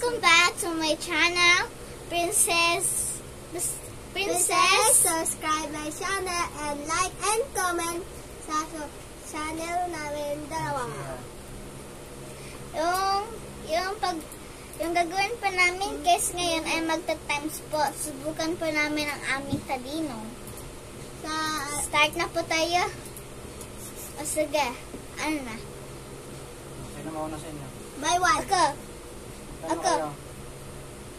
Welcome back to my channel, Princess. Subscribe my channel and like and comment sa channel namin dalawa. Yung gagawin pa namin guys ngayon ay magta-times po. Subukan po namin ang aming talino. Start na po tayo. O sige, ano na? Sino mauna sa inyo? By one. Ako.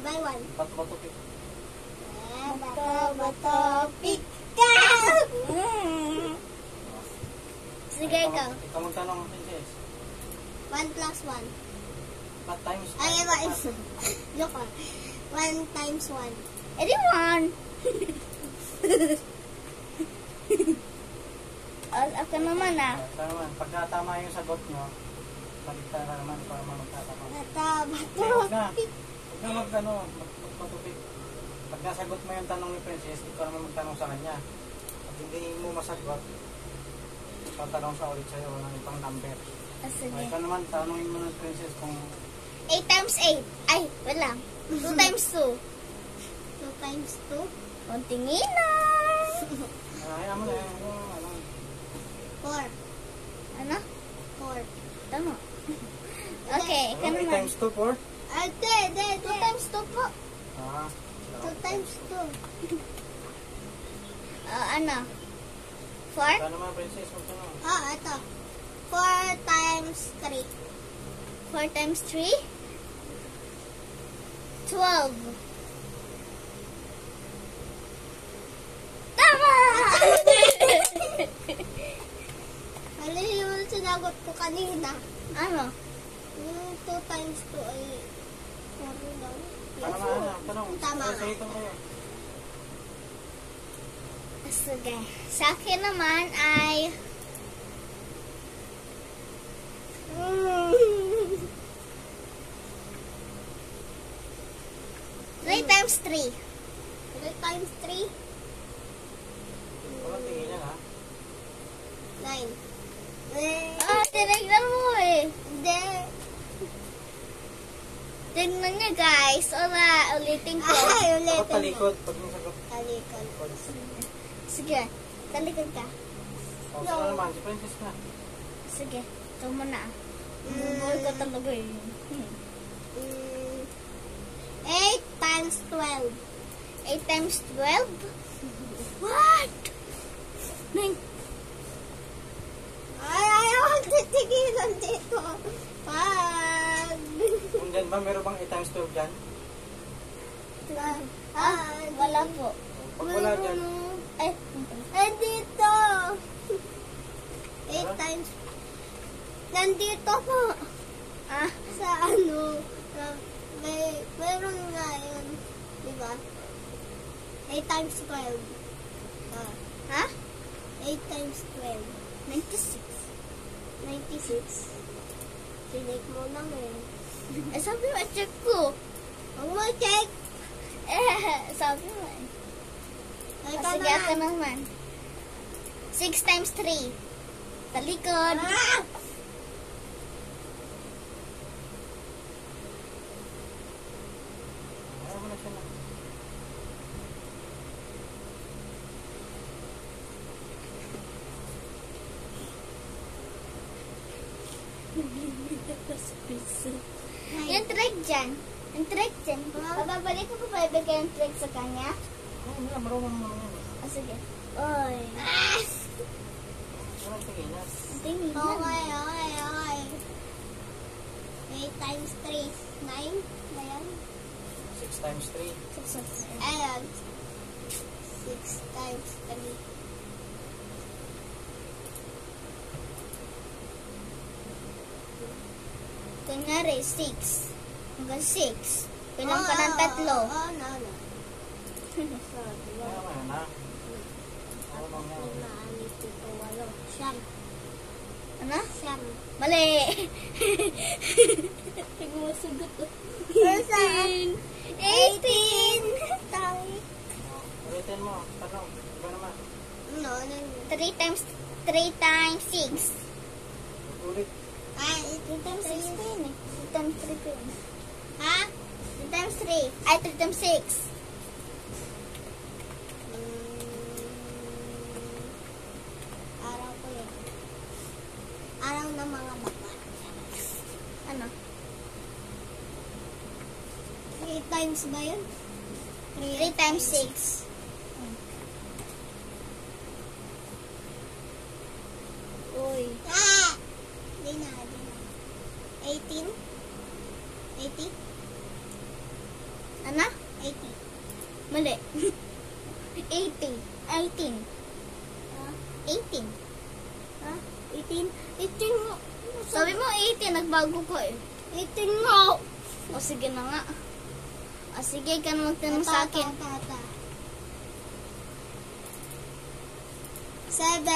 By one. Bato pick. Bato, pika! Sige, ikaw. Ikaw magtanong, Princess. 1 plus 1. What times? Ay, joke lang. 1 times 1. Edi 1. Ako naman ah. Ito naman, pagka tama yung sagot nyo, paligtan na naman para magtatama. Bato, Huwag na magpatupik. Pag nasagot mo yung tanong ni Princess, ikaw naman magtanong sa kanya. Pag hindi mo masagot, tatanong siya ulit sa'yo ng ibang number. Sige. Ikaw naman, tanongin mo ng Princess kung 8 times 8. Ay, wala. 2 times 2. 2 times 2. Konting ilang. ayaw mo na 4. Ano? 4. Tama. Okay, ikaw 8 naman. times 2, 4? 2 times 2 po. 2 times 2. Ano? 4? Ikaw naman, Princess, magtanong. Ito. 4 times 3. 4 times 3? 12. Tama! Mali yung sinagot ko kanina. Ano? Yung 2 times 2 ay 4 daw. Tanong. Tama. Sige, ito kayo. Sige. Sa akin naman ay 3 times 3. 3 times 3. Walang tinginan, ha? 9. Tinignan mo eh. Hindi. Tignan niya guys. Ulitin ko. Ay, Dapat ulitin mo. talikod. Pag yung sagot. Talikod. Sige. Talikod ka. O, sino naman? Si Princess na. Sige. Ito mo na. Bubuhay ko talaga eh. 8 times 12. 8 times 12? What? 9. Ay, ayaw magtitigilan dito. Pag... Kung dyan ba, meron bang 8 times 12 dyan? Wala po. Pag wala dyan, dito. 8 times... Nandito po. Sa ano... Meron nga yun. Diba? 8 times 12. Ha? 8 times 12. 96. 96. Sinig mo lang eh. Sabi mo, check ko. Huwag mo check. Sabi mo eh. Ay, Sige, ako naman. 6 times 3. Talikod. ayaw mo na siya na. Yung trick dyan. Yung trick dyan. Bababalik ko pa ibigay yung trick sa kanya. Marunong mo yan. Sige. Oy. Walang tinginan. Tingin na. Okay. 8 times 3. 9. Ba yan? 6 times 3. Ayan. 6 times 3. Kunyari, 6. Hanggang 6. Bilang ka ng 3. No. Ayaw mo na. Marunong yan. Siyam. Ano? Siyam. Mali. Hindi mo sagot. 18. 18. Ulitin mo. Tanong. Iba naman. No. 3 times 6. Ulit. Ay, 8 times 6 pa 3. yun eh. 8 times 3 pa yun. Ha? 3. Ay, 3 times 6. Araw ko yun. Araw ng mga baka. Ano? 3 times ba yun? 3 times 6. Uy. Di na. 18? 80? Ano? 80. Mali. 18. 18. 18. Ha? 18? 18 mo. Sabi mo 18, nagbago ko eh. 18 mo. O sige na nga. O sige, ka na magtanong sa akin. 7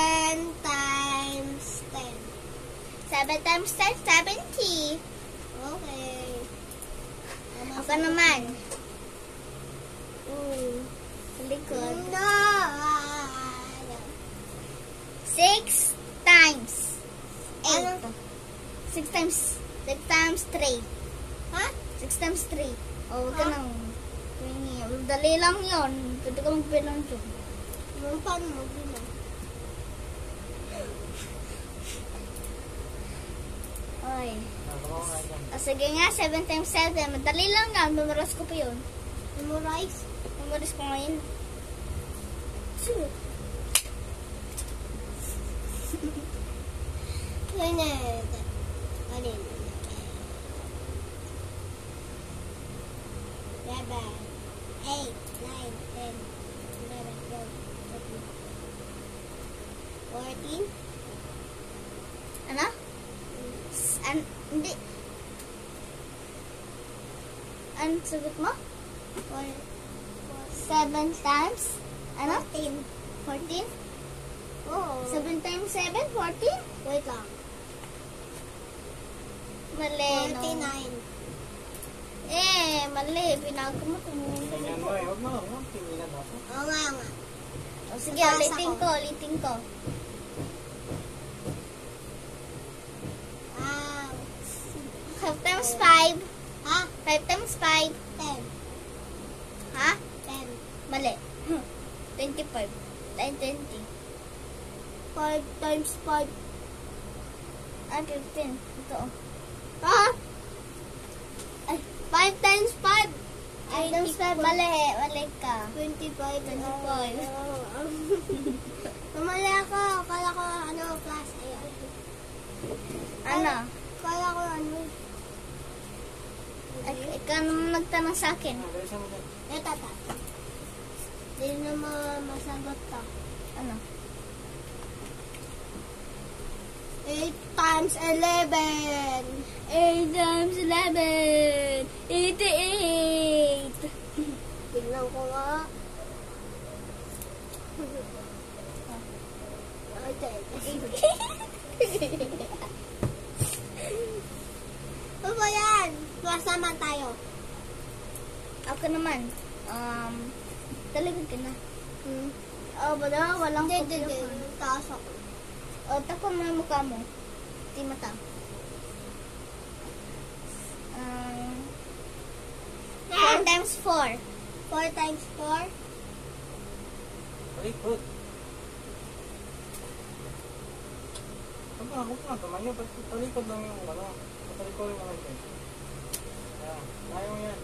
times 10. 7 times 10, 70. Okay. Ako naman. Sa likod. No. 6 times 8. Ano? 6 times 3. Ha? 6 times 3. O, huwag ka nang. Dali lang yun. Pwede ka magbilang dyan. Paano mo bilang? Ay. Nagawa ko nga yan. O, sige nga, 7 times 7. Madali lang nga. Memorize ko pa yun. Memorize? Memorize ko ngayon. Sure. Ganyan. Alin? 7, 8, 9, 10, 11, 12, 13, 14. Ano? Hindi. Ano sagot mo? 7 times? Ano? 14. 14? Oo. 7 times 7? 14? Wait lang. Mali, no? 49. Mali. Pinago mo. Tingnan mo eh. Huwag mo. Tingnan ako. Oo nga. O, sige, Nabasa ulitin ko. Wow. 5 times 5. Ha? 5 times 5. 10. Ha? 10. Mali. 25. 20. 5 times 5. 15. Ito. Ha? Ay, 5 times 5. 5 times 5. Mali ka. 25. 25. Mamali ako. Kala ko class. Ano? Kala ko Ikaw naman nagtanong sa akin. Bilisan mo dyan. Tata. Hindi na masagot ka. Ano? 8 times 11. 8 times 11. 88. Tignan ko nga. Ano ba yan? Class naman tayo. Ako naman. Talagang ka na. Wala. Walang Hindi. kopya. Taas ako. Tako mo yung mukha mo. Di mata. 4 times 4. 4 times 4. Talikod. Huwag nga tumayo. Talikod lang yung ano. Talikod lang naman yun. Kaya mo yan.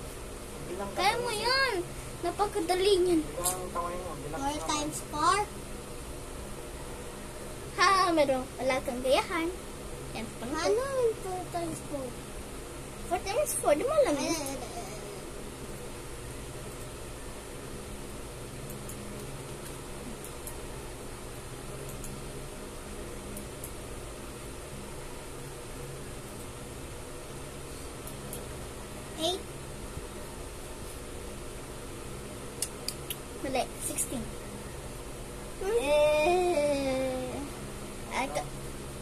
Bilang ka. Kaya mo yan. Napakadali niyan. Bilang ang kamay mo. 4 times 4. Meron. Wala kang gayahan. Yan. Ano yung 4 times 4? 4 times 4. Di mo alam yun. Mali. 16.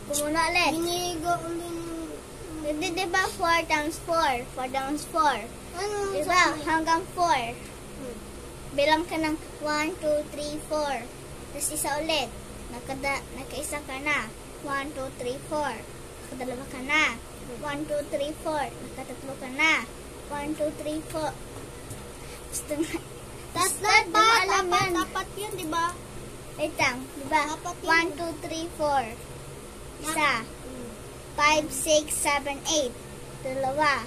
Kumuna ulit. Binigo ulit. Diba 4 times 4? 4 times 4. Ano? Diba? Hanggang 4. Bilang ka ng 1, 2, 3, 4. Tapos isa ulit. Nakaisa ka na. 1, 2, 3, 4. Nakadalawa ka na. 1, 2, 3, 4. Nakatatlo ka na. 1, 2, 3, 4. That's Start, not bad. alam yan. Dapat yun, di ba? Wait lang, diba? Dapat yun. 1, 2, 3, 4. Isa. 5, 6, 7, 8. Dalawa.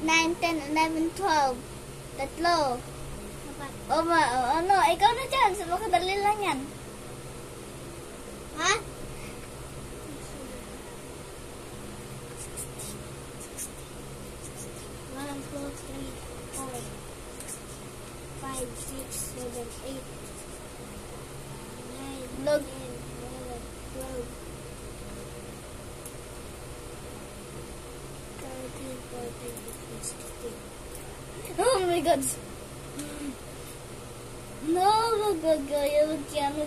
9, 10, 11, 12. Tatlo. Ano, ikaw na dyan. Sa makadali lang yan. Ha? 1, 2, 3, 4, 5, 6, 7, 8, 9, 10, 11, Look. 12, 13, 14, 15, 16. Oh my God. No, magagaya. Wag yan.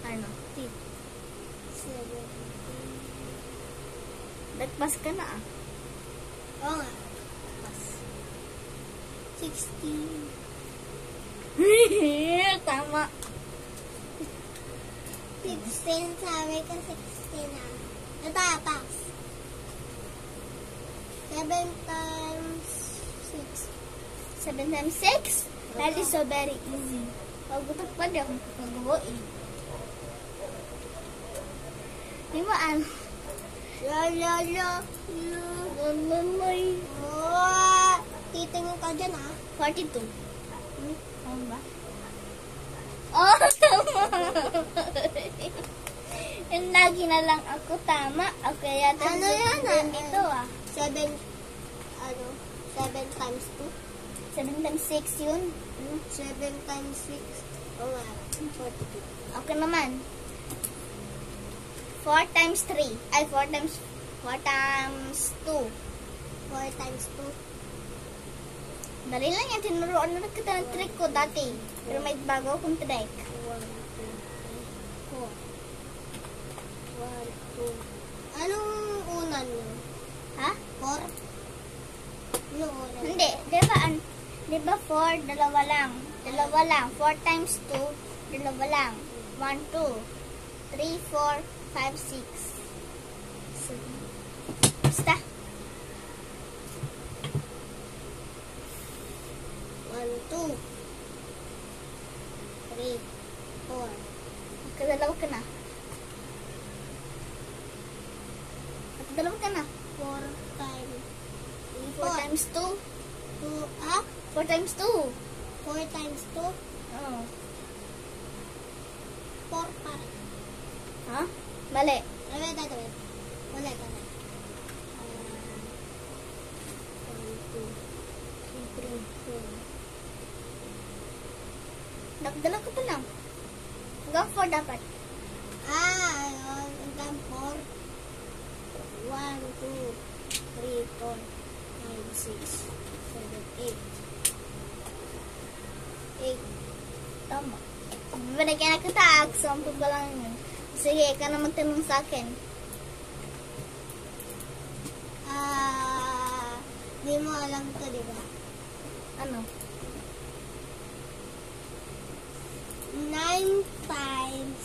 Ano? 17. Nagpas ka na ah. Oo nga. 16. Tama. 16. Sabi ko 16 ah. Ito, pass. 7 times 6. 7 times 6? That is so very easy. Pagbutak pa di ako mag-buoy. Di ba ano? Lala. Lalay. Oh, titingin ka dyan ah. 42. Ano ba? Oh, tama. Yung lagi na lang ako tama. Okay, yata Ano yan, ah? dito ah. 7 times 2. 7 times 6 yun. 7 times 6. Oo nga. 42. Okay naman. 4 times 3. Ay, 4 times 2. 4 times 2. Dali lang yan. Tinuruan na kita ng trick ko dati. Pero may bago akong trick. 1, 2, 3, 4. 1, 2. Anong unan nyo? Ha? 4? Anong unan? Hindi. Di ba 4? Dalawa lang. 4 times 2. Dalawa lang. 1, 2, 3, 4, 5, 6. Basta. 1, 2, 3, 4. Magkadalawa ka na. 4 times 4 times 2. 2. Ah? 4 times 2. 4 times 2. Oh. 4 pa. Ha? Mali. Wait. Ulit. 1, 2, 3, 4. Nagdala ka pa lang. Hanggang 4 dapat. Ayun. Hanggang 4. 1, 2, 3, 4, 5, 6, 7, 8. Tama. Binigyan na kita. Example ba lang yun? Sige, ikaw na magtanong sa akin. Di mo alam to, di ba? Ano? 9 times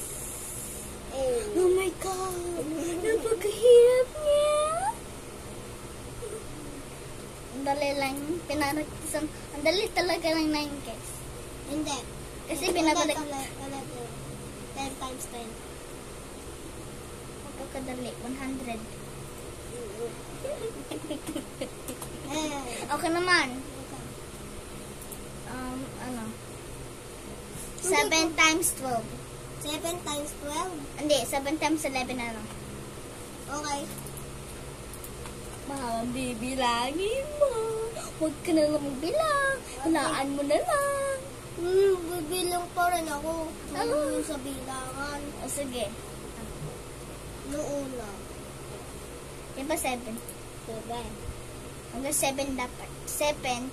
8. Oh my God! Napakahirap niya! Ang dali lang. Pinaragtisan. Ang dali talaga ng 9 guys. Hindi. Kasi binabalik. Ulit. 10 times 10. Napakadali. 100. Eh. Okay naman. Ano? 7 times 12. 7 times 12. Hindi, 7 times 11 ano? Okay. Mahal, bibilangin mo. Huwag ka na lang magbilang. Hulaan mo na lang. Bibilang pa rin ako. Ano yung sa bilangan? O sige. Noong una. Di ba 7? 7. Hanggang 7 dapat. 7.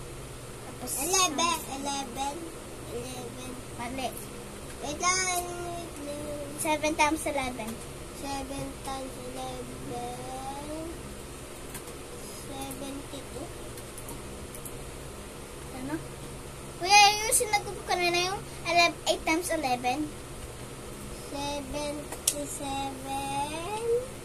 Tapos 11. Mali. Wait lang. 7 times 11. 7 times 11. 72. Ano? Kuya, yung sinagot ko kanina yung 8 times 11. 77. 77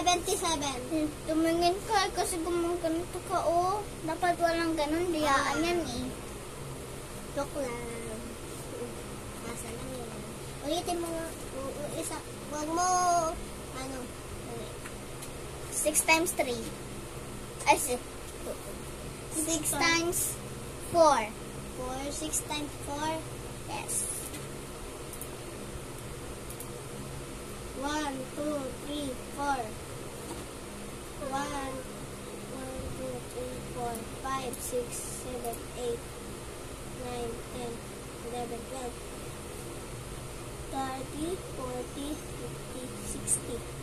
77. Tumingin ka kasi gumaganito ka, oh. Dapat walang ganun, diyaan yan eh. Joke lang. Nasa lang yan. Ulitin mo nga. Isa. Huwag mo, 6 times 3. Ay, 6 times 4. 6 times 4. Yes. 1, 2, 3, 4. 1, 2, 3, 4, 5, 6, 7, 8, 9, 10, 11, 12, 30, 40, 50, 60.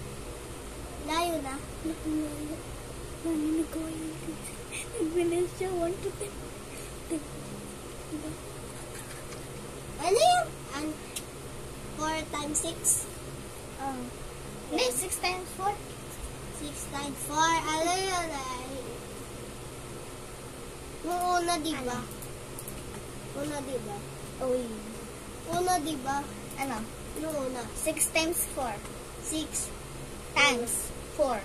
Layo na. Naninig ko yun. Nagbilis siya, 1 to 10. Ano yun? 4 times 6. Hindi, 6 times 4. 6 times 4. Ano yun? Yung una, diba? Una, diba? Uy. Una, diba? Ano? Yung una. 6 times 4. 6. Times 4.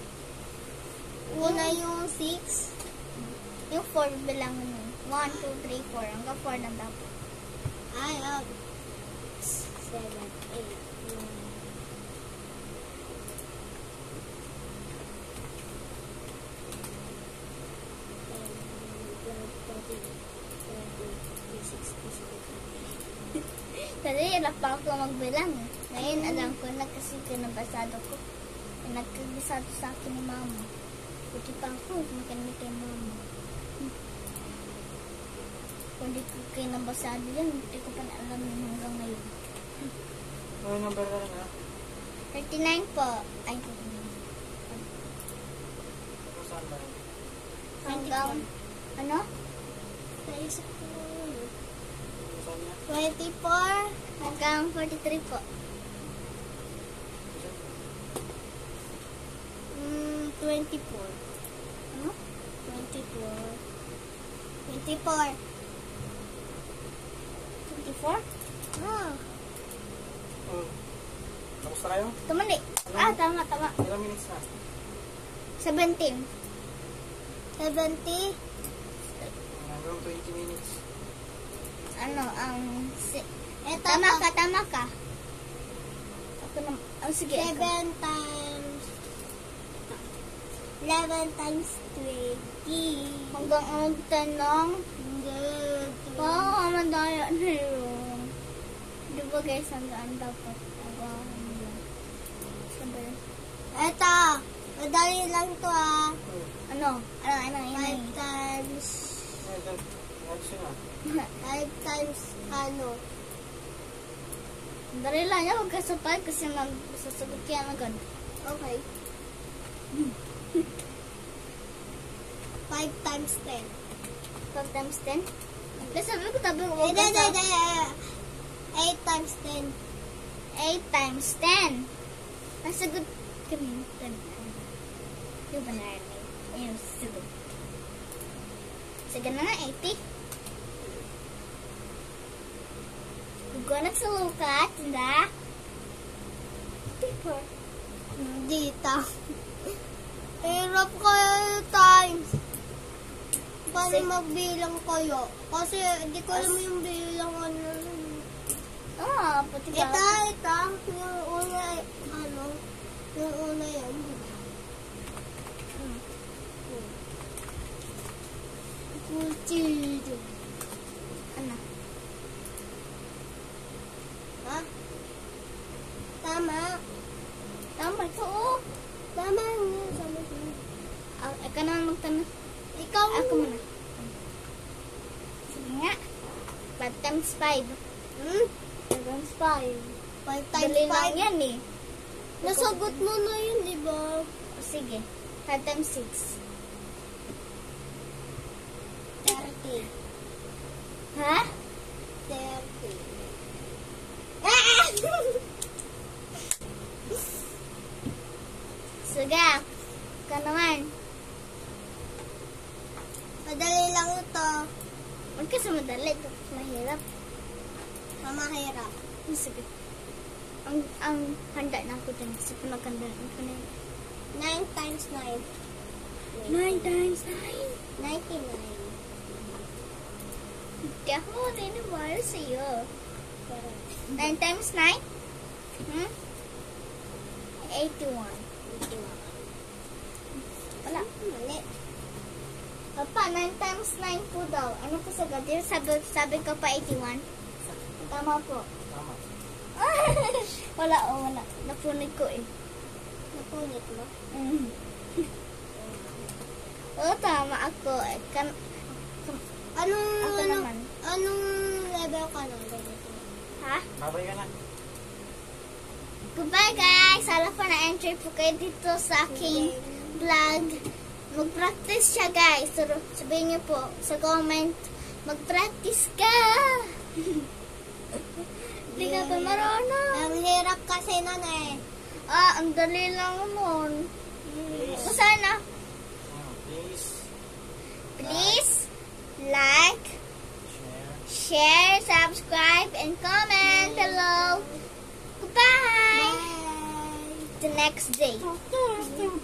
Una yung 6. Yung 4 bilangan mo. 1, 2, 3, 4. Hanggang 4 na dapat. Ay, 7, 8, 9. Kasi hirap pa ako magbilang eh. Ngayon alam ko na kasi kinabasado ko. Nagkabisado sa akin ni mama. Buti pa ako, makinig kay mama. Kung di ko kinabasado yan, hindi ko pa alam yun hanggang ngayon. Ano yung number na nga? 39 po. Ay, Saan ba yun? hanggang, ano? Naisip ko yun. Saan niya? 24. Hanggang 43 po. 24. Ano? 24. 24? Ah. Tapos na kayo? Tumali. Ah, tama. Ilang minutes na? 17. 70. Hanggang 20 minutes. Ano, Eto, tama ka. Ako na, sige. 7 times 11 times 20. Hanggang ang tanong, Good. madaya na yun. Di ba guys, hanggang dapat? Hanggang, sabi. Eto, madali lang to ah. Ano? 5 times, Ayos yun ah. 5 times ano? Dali lang yan, huwag kasapal kasi magsasagot kaya agad. Okay. 5 times 10. 5 times 10? Kasi sabi ko tabi ko, Hindi. 8 times 10. 8 times 10. Nasagot kami. Di ba narinig? Ayun, sagot. Sige na nga, 80. Huwag ko nagsalukat, hindi? Dito. Hirap kayo yung times. Paano magbilang kayo? Kasi hindi ko alam yung bilang ano. Pati ba? Ito. Yung una, yung una yan. Kultido. Ano? Ha? Tama. Tama ito, oh. Tama yun. Tama yun. Ikaw naman magtanong. Ikaw Ako muna. Sige nga. 5 times 5. 5 times 5. 5 times Dali 5. lang yan eh. Nasagot mo na yun, di ba? Sige. 5 times 6. 30. Ha? 30. Sige. Ikaw naman. Madali lang ito. Huwag kasi madali. Ito mahirap. Mamahirap. Sige. Ang handa na ako dyan. Kasi pinagkanda na ako na yun. 9 times 9. 9 times 9. 99. Hindi ako naniniwala sa'yo. Pero, 9 times 9? 81. Wala. mali. Papa, 9 times 9 po daw. Ano po sa gadir? Sabi ko pa 81. Tama po. Tama. Wala, wala. Napunit ko eh. Napunit mo? Oo, tama ako. Anong, Ako naman. anong level ka na? Ha? Babay ka na. Goodbye guys! Sana po na-entry po kayo dito sa aking vlog. Mag-practice siya guys. Sabihin niyo po sa comment, mag-practice ka! Hindi ka pa marunong. Ang hirap kasi nun eh. Ang dali lang naman. O sana, Please, please, like, share. share, subscribe, and comment below. Goodbye! Bye! The next day. Bye!